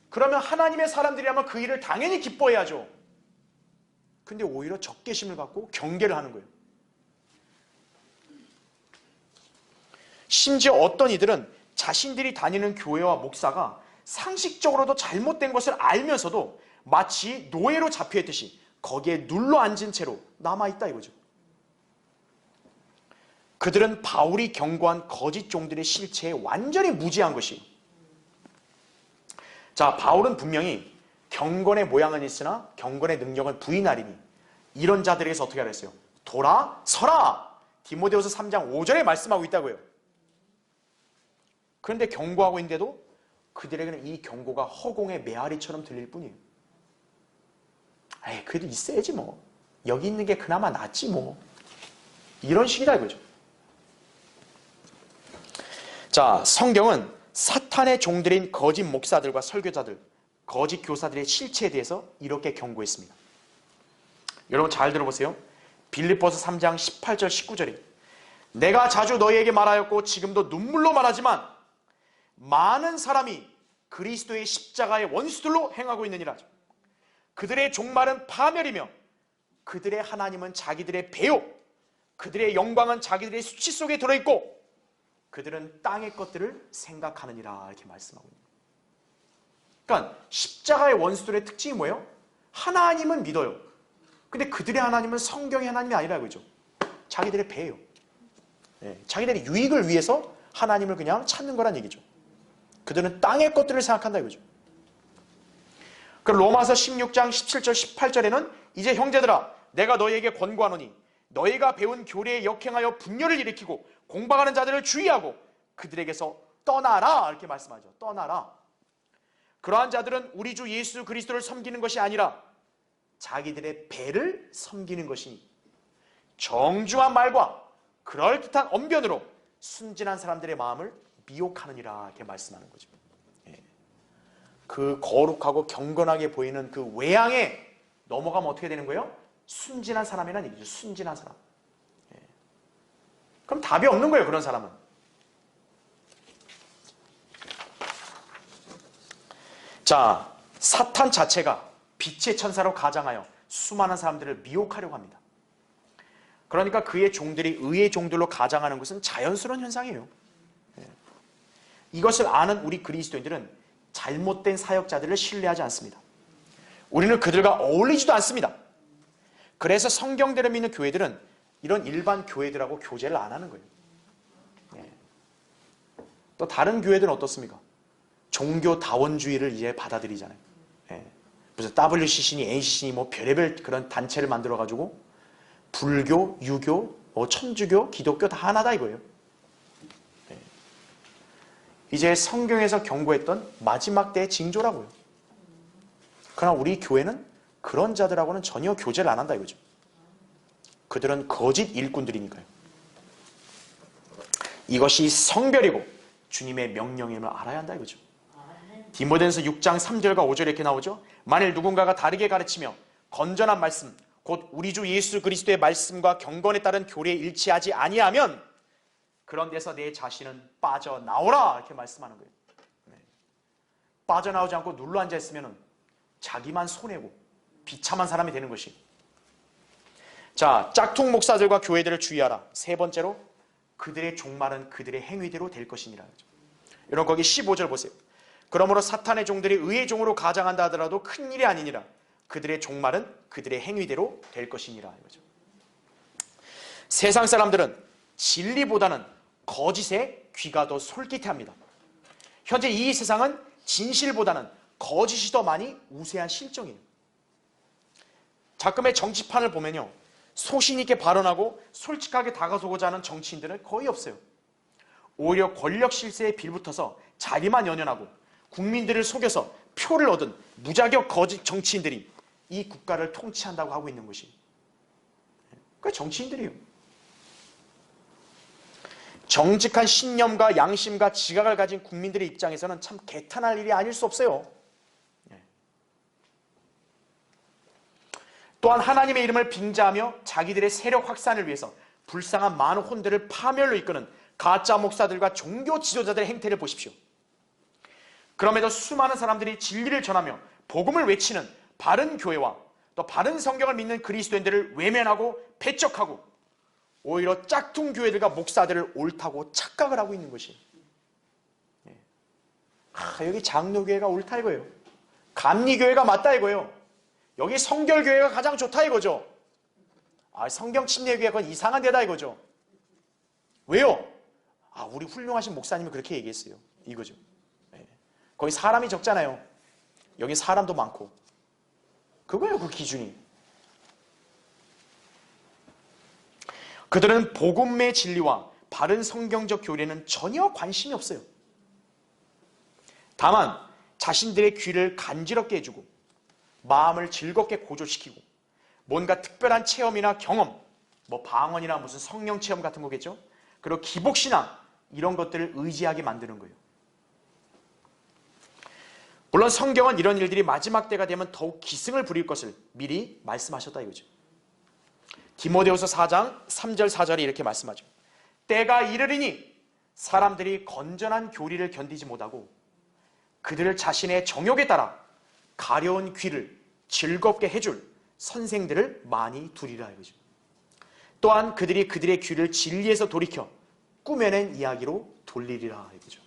그러면 하나님의 사람들이라면 그 일을 당연히 기뻐해야죠. 근데 오히려 적개심을 갖고 경계를 하는 거예요. 심지어 어떤 이들은 자신들이 다니는 교회와 목사가 상식적으로도 잘못된 것을 알면서도 마치 노예로 잡혀있듯이 거기에 눌러 앉은 채로 남아있다 이거죠. 그들은 바울이 경고한 거짓 종들의 실체에 완전히 무지한 것이에요. 자, 바울은 분명히 경건의 모양은 있으나 경건의 능력은 부인하리니 이런 자들에게서 어떻게 하라 했어요? 돌아서라! 디모데후서 3장 5절에 말씀하고 있다고요. 그런데 경고하고 있는데도 그들에게는 이 경고가 허공의 메아리처럼 들릴 뿐이에요. 에이, 그래도 있어야지 뭐. 여기 있는 게 그나마 낫지 뭐. 이런 식이다 이거죠. 자, 성경은 사탄의 종들인 거짓 목사들과 설교자들, 거짓 교사들의 실체에 대해서 이렇게 경고했습니다. 여러분 잘 들어보세요. 빌립보서 3장 18절 19절에 내가 자주 너희에게 말하였고 지금도 눈물로 말하지만 많은 사람이 그리스도의 십자가의 원수들로 행하고 있느니라. 그들의 종말은 파멸이며 그들의 하나님은 자기들의 배요, 그들의 영광은 자기들의 수치 속에 들어있고 그들은 땅의 것들을 생각하느니라. 이렇게 말씀하고 있는 거예요. 그러니까 십자가의 원수들의 특징이 뭐예요? 하나님은 믿어요. 근데 그들의 하나님은 성경의 하나님이 아니라 이거죠. 자기들의 배예요. 네, 자기들의 유익을 위해서 하나님을 그냥 찾는 거란 얘기죠. 그들은 땅의 것들을 생각한다 이거죠. 그럼 로마서 16장 17절 18절에는 이제 형제들아 내가 너희에게 권고하노니 너희가 배운 교리에 역행하여 분열을 일으키고 공방하는 자들을 주의하고 그들에게서 떠나라. 이렇게 말씀하죠. 떠나라. 그러한 자들은 우리 주 예수 그리스도를 섬기는 것이 아니라 자기들의 배를 섬기는 것이니 정중한 말과 그럴듯한 언변으로 순진한 사람들의 마음을 미혹하느니라. 이렇게 말씀하는 거죠. 그 거룩하고 경건하게 보이는 그 외양에 넘어가면 어떻게 되는 거예요? 순진한 사람이란 얘기죠. 순진한 사람. 그럼 답이 없는 거예요. 그런 사람은. 자, 사탄 자체가 빛의 천사로 가장하여 수많은 사람들을 미혹하려고 합니다. 그러니까 그의 종들이 의의 종들로 가장하는 것은 자연스러운 현상이에요. 이것을 아는 우리 그리스도인들은 잘못된 사역자들을 신뢰하지 않습니다. 우리는 그들과 어울리지도 않습니다. 그래서 성경대로 믿는 교회들은 이런 일반 교회들하고 교제를 안 하는 거예요. 또 다른 교회들은 어떻습니까? 종교다원주의를 이제 받아들이잖아요. 예. 무슨 WCC니 NCC니 뭐 별의별 그런 단체를 만들어가지고 불교, 유교, 뭐 천주교, 기독교 다 하나다 이거예요. 예. 이제 성경에서 경고했던 마지막 때의 징조라고요. 그러나 우리 교회는 그런 자들하고는 전혀 교제를 안 한다 이거죠. 그들은 거짓 일꾼들이니까요. 이것이 성별이고 주님의 명령임을 알아야 한다 이거죠. 디모데전서 6장 3절과 5절에 이렇게 나오죠. 만일 누군가가 다르게 가르치며 건전한 말씀 곧 우리 주 예수 그리스도의 말씀과 경건에 따른 교리에 일치하지 아니하면 그런 데서 내 자신은 빠져나오라 이렇게 말씀하는 거예요. 네. 빠져나오지 않고 눌러 앉아 있으면 자기만 손해고 비참한 사람이 되는 것이. 자, 짝퉁 목사들과 교회들을 주의하라. 세 번째로 그들의 종말은 그들의 행위대로 될 것이니라. 여러분 거기 15절 보세요. 그러므로 사탄의 종들이 의의 종으로 가장한다 하더라도 큰일이 아니니라. 그들의 종말은 그들의 행위대로 될 것이니라. 이거죠. 세상 사람들은 진리보다는 거짓에 귀가 더 솔깃해합니다. 현재 이 세상은 진실보다는 거짓이 더 많이 우세한 실정이에요. 자금의 정치판을 보면요, 소신 있게 발언하고 솔직하게 다가서고자 하는 정치인들은 거의 없어요. 오히려 권력 실세에 빌붙어서 자리만 연연하고 국민들을 속여서 표를 얻은 무자격 거짓 정치인들이 이 국가를 통치한다고 하고 있는 것이, 그게 정치인들이에요. 정직한 신념과 양심과 지각을 가진 국민들의 입장에서는 참 개탄할 일이 아닐 수 없어요. 또한 하나님의 이름을 빙자하며 자기들의 세력 확산을 위해서 불쌍한 많은 혼들을 파멸로 이끄는 가짜 목사들과 종교 지도자들의 행태를 보십시오. 그럼에도 수많은 사람들이 진리를 전하며 복음을 외치는 바른 교회와 또 바른 성경을 믿는 그리스도인들을 외면하고 배척하고 오히려 짝퉁 교회들과 목사들을 옳다고 착각을 하고 있는 것이, 여기 장로교회가 옳다 이거예요. 감리교회가 맞다 이거예요. 여기 성결교회가 가장 좋다 이거죠. 성경침례교회가 이상한 데다 이거죠. 왜요? 우리 훌륭하신 목사님이 그렇게 얘기했어요 이거죠. 거기 사람이 적잖아요. 여기 사람도 많고. 그거예요, 그 기준이. 그들은 복음의 진리와 바른 성경적 교리에는 전혀 관심이 없어요. 다만 자신들의 귀를 간지럽게 해주고 마음을 즐겁게 고조시키고 뭔가 특별한 체험이나 경험, 뭐 방언이나 무슨 성령 체험 같은 거겠죠. 그리고 기복신앙 이런 것들을 의지하게 만드는 거예요. 물론 성경은 이런 일들이 마지막 때가 되면 더욱 기승을 부릴 것을 미리 말씀하셨다 이거죠. 디모데후서 4장 3절 4절에 이렇게 말씀하죠. 때가 이르리니 사람들이 건전한 교리를 견디지 못하고 그들을 자신의 정욕에 따라 가려운 귀를 즐겁게 해줄 선생들을 많이 두리라 이거죠. 또한 그들이 그들의 귀를 진리에서 돌이켜 꾸며낸 이야기로 돌리리라 이거죠.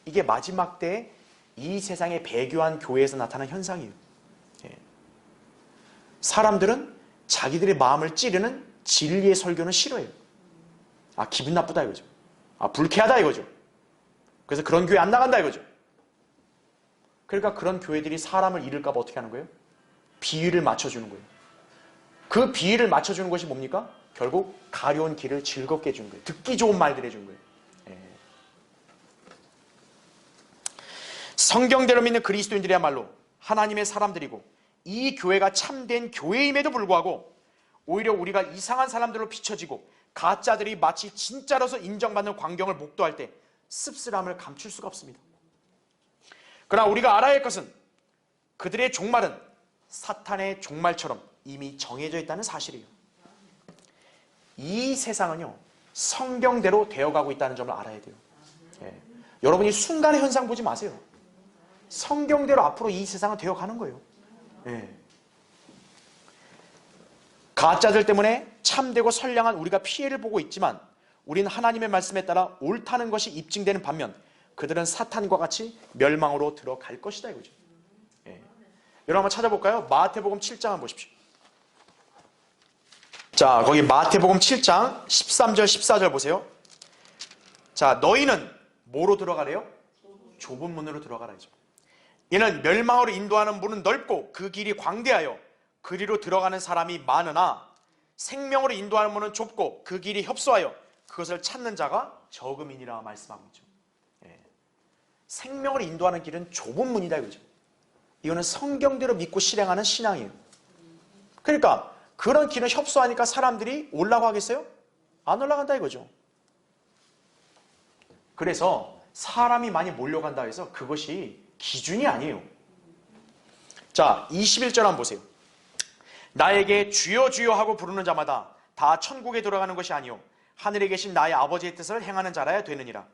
이게 마지막 때 이 세상의 배교한 교회에서 나타나는 현상이에요. 사람들은 자기들의 마음을 찌르는 진리의 설교는 싫어해요. 기분 나쁘다 이거죠. 불쾌하다 이거죠. 그래서 그런 교회 안 나간다 이거죠. 그러니까 그런 교회들이 사람을 잃을까 봐 어떻게 하는 거예요? 비위를 맞춰주는 거예요. 그 비위를 맞춰주는 것이 뭡니까? 결국 가려운 길을 즐겁게 해주는 거예요. 듣기 좋은 말들 해주는 거예요. 성경대로 믿는 그리스도인들이야말로 하나님의 사람들이고 이 교회가 참된 교회임에도 불구하고 오히려 우리가 이상한 사람들로 비춰지고 가짜들이 마치 진짜로서 인정받는 광경을 목도할 때 씁쓸함을 감출 수가 없습니다. 그러나 우리가 알아야 할 것은 그들의 종말은 사탄의 종말처럼 이미 정해져 있다는 사실이에요. 이 세상은요, 성경대로 되어가고 있다는 점을 알아야 돼요. 여러분이 순간의 현상 보지 마세요. 성경대로 앞으로 이 세상은 되어가는 거예요. 가짜들 때문에 참되고 선량한 우리가 피해를 보고 있지만 우리는 하나님의 말씀에 따라 옳다는 것이 입증되는 반면 그들은 사탄과 같이 멸망으로 들어갈 것이다 이거죠. 여러분 한번 찾아볼까요? 마태복음 7장 한번 보십시오. 자, 거기 마태복음 7장 13절 14절 보세요. 자, 너희는 뭐로 들어가래요? 좁은 문으로 들어가라죠. 이는 멸망으로 인도하는 문은 넓고 그 길이 광대하여 그리로 들어가는 사람이 많으나 생명으로 인도하는 문은 좁고 그 길이 협소하여 그것을 찾는 자가 적음이니라 말씀하고 있죠. 생명을 인도하는 길은 좁은 문이다 이거죠. 이거는 성경대로 믿고 실행하는 신앙이에요. 그러니까 그런 길은 협소하니까 사람들이 올라가겠어요? 안 올라간다 이거죠. 그래서 사람이 많이 몰려간다 해서 그것이 기준이 아니에요. 자, 21절 한번 보세요. 나에게 주여 주여 하고 부르는 자마다 다 천국에 들어가는 것이 아니요 하늘에 계신 나의 아버지의 뜻을 행하는 자라야 되느니라.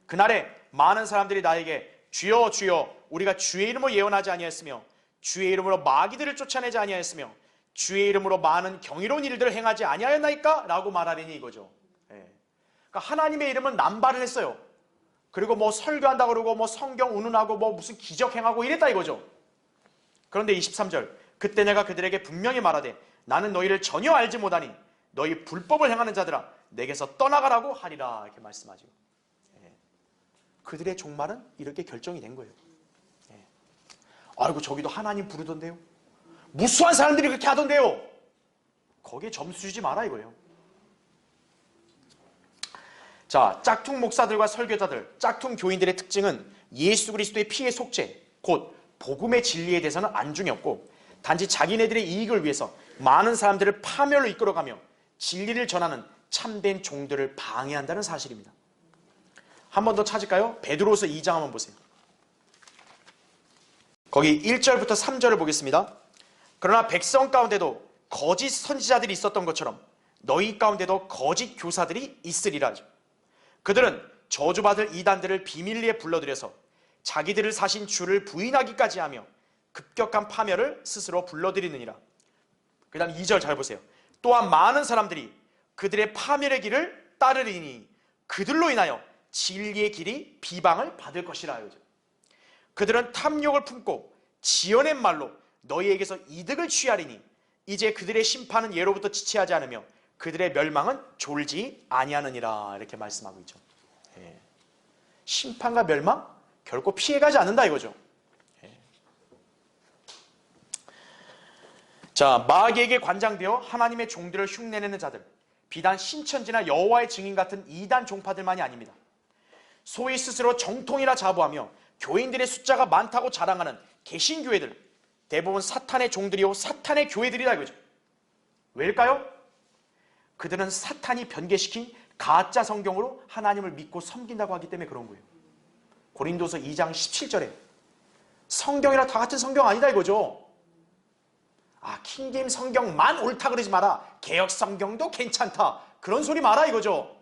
그날에 많은 사람들이 나에게 주여 주여 우리가 주의 이름으로 예언하지 아니하였으며 주의 이름으로 마귀들을 쫓아내지 아니하였으며 주의 이름으로 많은 경이로운 일들을 행하지 아니하였나이까? 라고 말하리니 이거죠. 그러니까 하나님의 이름은 남발을 했어요. 그리고 뭐 설교한다 그러고 뭐 성경 운운하고 뭐 무슨 기적 행하고 이랬다 이거죠. 그런데 23절 그때 내가 그들에게 분명히 말하되 나는 너희를 전혀 알지 못하니 너희 불법을 행하는 자들아 내게서 떠나가라고 하리라 이렇게 말씀하죠. 그들의 종말은 이렇게 결정이 된 거예요. 아이고 저기도 하나님 부르던데요. 무수한 사람들이 그렇게 하던데요. 거기에 점수 주지 마라 이거예요. 자, 짝퉁 목사들과 설교자들, 짝퉁 교인들의 특징은 예수 그리스도의 피의 속죄, 곧 복음의 진리에 대해서는 안중이 없고 단지 자기네들의 이익을 위해서 많은 사람들을 파멸로 이끌어가며 진리를 전하는 참된 종들을 방해한다는 사실입니다. 한 번 더 찾을까요? 베드로서 2장 한번 보세요. 거기 1절부터 3절을 보겠습니다. 그러나 백성 가운데도 거짓 선지자들이 있었던 것처럼 너희 가운데도 거짓 교사들이 있으리라 하죠. 그들은 저주받을 이단들을 비밀리에 불러들여서 자기들을 사신 주를 부인하기까지 하며 급격한 파멸을 스스로 불러들이느니라. 그 다음 2절 잘 보세요. 또한 많은 사람들이 그들의 파멸의 길을 따르리니 그들로 인하여 진리의 길이 비방을 받을 것이라. 그들은 탐욕을 품고 지어낸 말로 너희에게서 이득을 취하리니 이제 그들의 심판은 예로부터 지체하지 않으며 그들의 멸망은 졸지 아니하느니라 이렇게 말씀하고 있죠. 심판과 멸망 결코 피해가지 않는다 이거죠. 자, 마귀에게 관장되어 하나님의 종들을 흉내내는 자들, 비단 신천지나 여호와의 증인 같은 이단 종파들만이 아닙니다. 소위 스스로 정통이라 자부하며 교인들의 숫자가 많다고 자랑하는 개신교회들, 대부분 사탄의 종들이요 사탄의 교회들이다 이거죠. 왜일까요? 그들은 사탄이 변개시킨 가짜 성경으로 하나님을 믿고 섬긴다고 하기 때문에 그런 거예요. 고린도서 2장 17절에 성경이랑 다 같은 성경 아니다 이거죠. 아, 킹제임 성경만 옳다 그러지 마라. 개역 성경도 괜찮다. 그런 소리 마라 이거죠.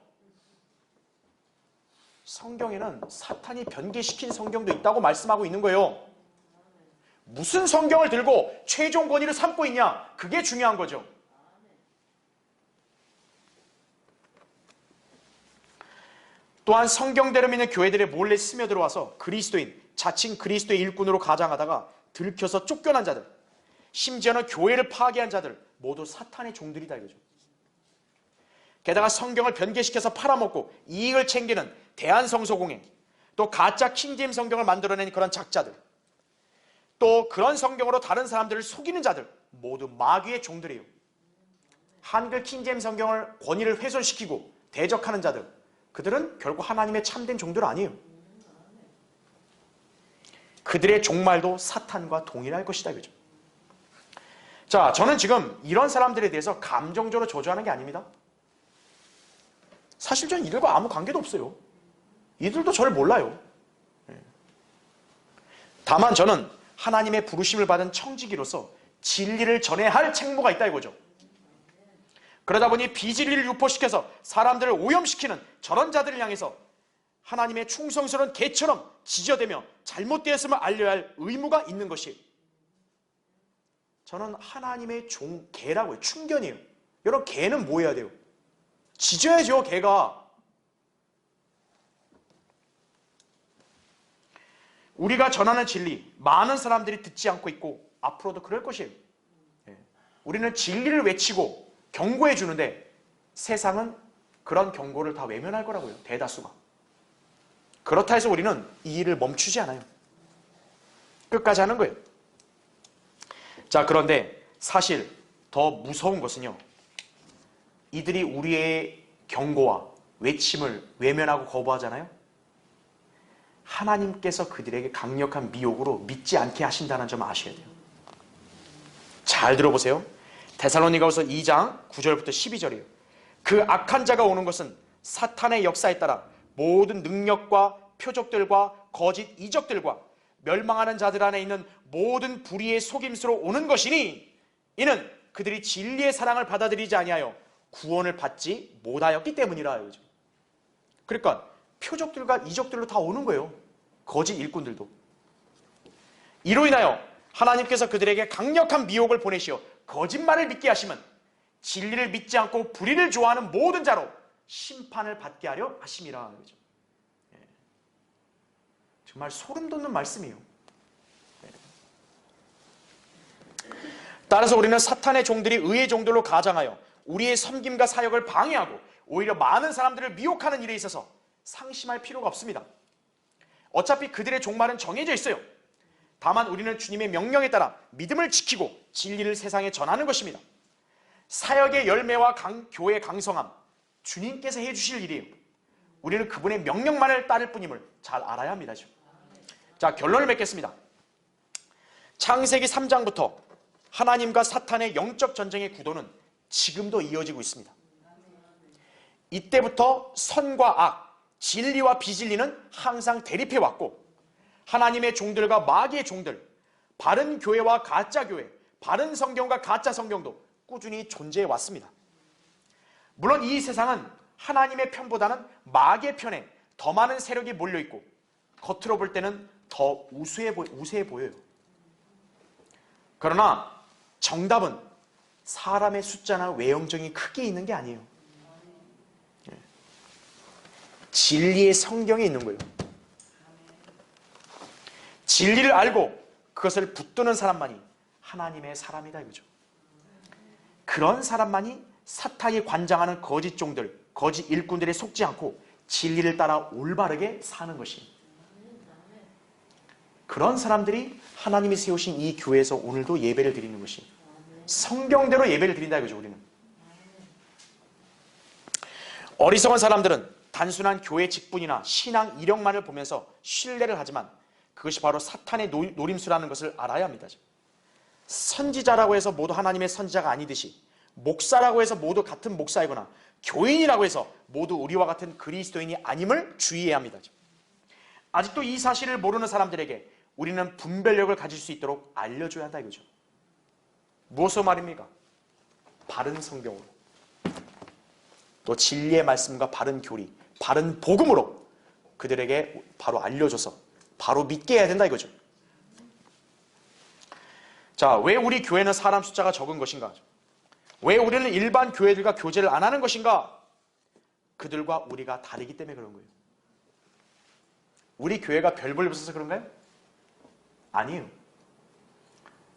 성경에는 사탄이 변개시킨 성경도 있다고 말씀하고 있는 거예요. 무슨 성경을 들고 최종 권위를 삼고 있냐? 그게 중요한 거죠. 또한 성경대로 믿는 교회들에 몰래 스며들어와서 그리스도인, 자칭 그리스도의 일꾼으로 가장하다가 들켜서 쫓겨난 자들, 심지어는 교회를 파괴한 자들 모두 사탄의 종들이다 이거죠. 게다가 성경을 변개시켜서 팔아먹고 이익을 챙기는 대한성서공회, 또 가짜 킹제임 성경을 만들어낸 그런 작자들, 또 그런 성경으로 다른 사람들을 속이는 자들 모두 마귀의 종들이에요. 한글 킹제임 성경을 권위를 훼손시키고 대적하는 자들, 그들은 결국 하나님의 참된 종들 아니에요. 그들의 종말도 사탄과 동일할 것이다 이거죠. 자, 저는 지금 이런 사람들에 대해서 감정적으로 저주하는 게 아닙니다. 사실 저는 이들과 아무 관계도 없어요. 이들도 저를 몰라요. 다만 저는 하나님의 부르심을 받은 청지기로서 진리를 전해야 할 책무가 있다 이거죠. 그러다 보니 비진리를 유포시켜서 사람들을 오염시키는 저런 자들을 향해서 하나님의 충성스러운 개처럼 지저대며 잘못되었음을 알려야 할 의무가 있는 것이에요. 저는 하나님의 개라고요. 충견이에요. 여러분, 개는 뭐 해야 돼요? 짖어야죠, 개가. 우리가 전하는 진리, 많은 사람들이 듣지 않고 있고 앞으로도 그럴 것이에요. 우리는 진리를 외치고 경고해 주는데 세상은 그런 경고를 다 외면할 거라고요. 대다수가. 그렇다 해서 우리는 이 일을 멈추지 않아요. 끝까지 하는 거예요. 자, 그런데 사실 더 무서운 것은요, 이들이 우리의 경고와 외침을 외면하고 거부하잖아요. 하나님께서 그들에게 강력한 미혹으로 믿지 않게 하신다는 점 아셔야 돼요. 잘 들어보세요. 데살로니가후서 2장 9절부터 12절이에요. 그 악한 자가 오는 것은 사탄의 역사에 따라 모든 능력과 표적들과 거짓 이적들과 멸망하는 자들 안에 있는 모든 불의의 속임수로 오는 것이니, 이는 그들이 진리의 사랑을 받아들이지 아니하여 구원을 받지 못하였기 때문이라. 그러니까 표적들과 이적들로 다 오는 거예요. 거짓 일꾼들도. 이로 인하여 하나님께서 그들에게 강력한 미혹을 보내시어 거짓말을 믿게 하시면 진리를 믿지 않고 불의를 좋아하는 모든 자로 심판을 받게 하려 하심이라. 정말 소름 돋는 말씀이에요. 따라서 우리는 사탄의 종들이 의의 종들로 가장하여 우리의 섬김과 사역을 방해하고 오히려 많은 사람들을 미혹하는 일에 있어서 상심할 필요가 없습니다. 어차피 그들의 종말은 정해져 있어요. 다만 우리는 주님의 명령에 따라 믿음을 지키고 진리를 세상에 전하는 것입니다. 사역의 열매와 교회의 강성함, 주님께서 해주실 일이에요. 우리는 그분의 명령만을 따를 뿐임을 잘 알아야 합니다. 자, 결론을 맺겠습니다. 창세기 3장부터 하나님과 사탄의 영적 전쟁의 구도는 지금도 이어지고 있습니다. 이때부터 선과 악, 진리와 비진리는 항상 대립해왔고, 하나님의 종들과 마귀의 종들, 바른 교회와 가짜 교회, 바른 성경과 가짜 성경도 꾸준히 존재해 왔습니다. 물론 이 세상은 하나님의 편보다는 마귀의 편에 더 많은 세력이 몰려있고 겉으로 볼 때는 더 우세해 보여요. 그러나 정답은 사람의 숫자나 외형적인 크기에 있는 게 아니에요. 진리의 성경에 있는 거예요. 진리를 알고 그것을 붙드는 사람만이 하나님의 사람이다 이거죠. 그런 사람만이 사탄이 관장하는 거짓 종들, 거짓 일꾼들에 속지 않고 진리를 따라 올바르게 사는 것입니다. 그런 사람들이 하나님이 세우신 이 교회에서 오늘도 예배를 드리는 것이, 성경대로 예배를 드린다 이거죠. 우리는 어리석은 사람들은 단순한 교회 직분이나 신앙 이력만을 보면서 신뢰를 하지만 그것이 바로 사탄의 노림수라는 것을 알아야 합니다. 선지자라고 해서 모두 하나님의 선지자가 아니듯이, 목사라고 해서 모두 같은 목사이거나 교인이라고 해서 모두 우리와 같은 그리스도인이 아님을 주의해야 합니다. 아직도 이 사실을 모르는 사람들에게 우리는 분별력을 가질 수 있도록 알려줘야 한다 이거죠. 무엇으로 말입니까? 바른 성경으로, 또 진리의 말씀과 바른 교리, 바른 복음으로 그들에게 바로 알려줘서 바로 믿게 해야 된다 이거죠. 자, 왜 우리 교회는 사람 숫자가 적은 것인가? 왜 우리는 일반 교회들과 교제를 안 하는 것인가? 그들과 우리가 다르기 때문에 그런 거예요. 우리 교회가 별 볼 없어서 그런가요? 아니에요.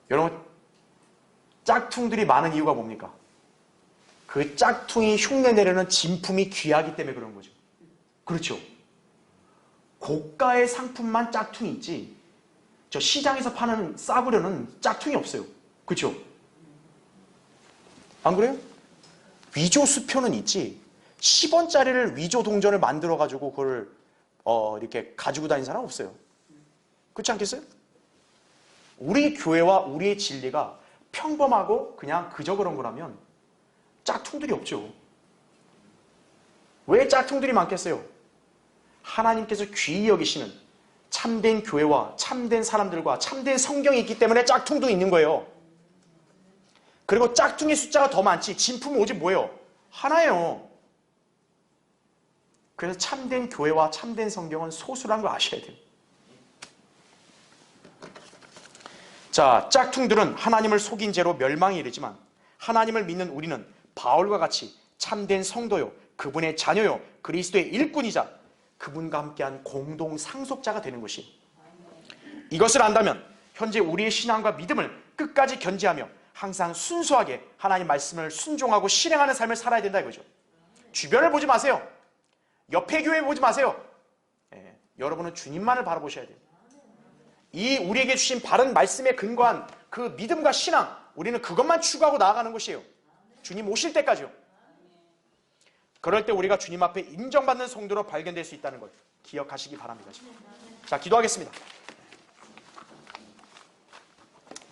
여러분, 짝퉁들이 많은 이유가 뭡니까? 그 짝퉁이 흉내내려는 진품이 귀하기 때문에 그런 거죠. 그렇죠. 고가의 상품만 짝퉁이 있지, 저 시장에서 파는 싸구려는 짝퉁이 없어요. 그렇죠? 안 그래요? 위조 수표는 있지, 10원짜리를 위조 동전을 만들어가지고 그걸 이렇게 가지고 다니는 사람 없어요. 그렇지 않겠어요? 우리 교회와 우리의 진리가 평범하고 그냥 그저 그런 거라면 짝퉁들이 없죠. 왜 짝퉁들이 많겠어요? 하나님께서 귀히 여기시는 참된 교회와 참된 사람들과 참된 성경이 있기 때문에 짝퉁도 있는 거예요. 그리고 짝퉁의 숫자가 더 많지 진품은 오직 뭐예요? 하나예요. 그래서 참된 교회와 참된 성경은 소수라는 걸 아셔야 돼요. 자, 짝퉁들은 하나님을 속인 죄로 멸망에 이르지만 하나님을 믿는 우리는 바울과 같이 참된 성도요, 그분의 자녀요, 그리스도의 일꾼이자 그분과 함께한 공동 상속자가 되는 것이, 이것을 안다면 현재 우리의 신앙과 믿음을 끝까지 견지하며 항상 순수하게 하나님 말씀을 순종하고 실행하는 삶을 살아야 된다 이거죠. 주변을 보지 마세요. 옆에 교회 보지 마세요. 여러분은 주님만을 바라보셔야 돼요. 이 우리에게 주신 바른 말씀에 근거한 그 믿음과 신앙, 우리는 그것만 추구하고 나아가는 것이에요. 주님 오실 때까지요. 그럴 때 우리가 주님 앞에 인정받는 성도로 발견될 수 있다는 걸 기억하시기 바랍니다. 자, 기도하겠습니다.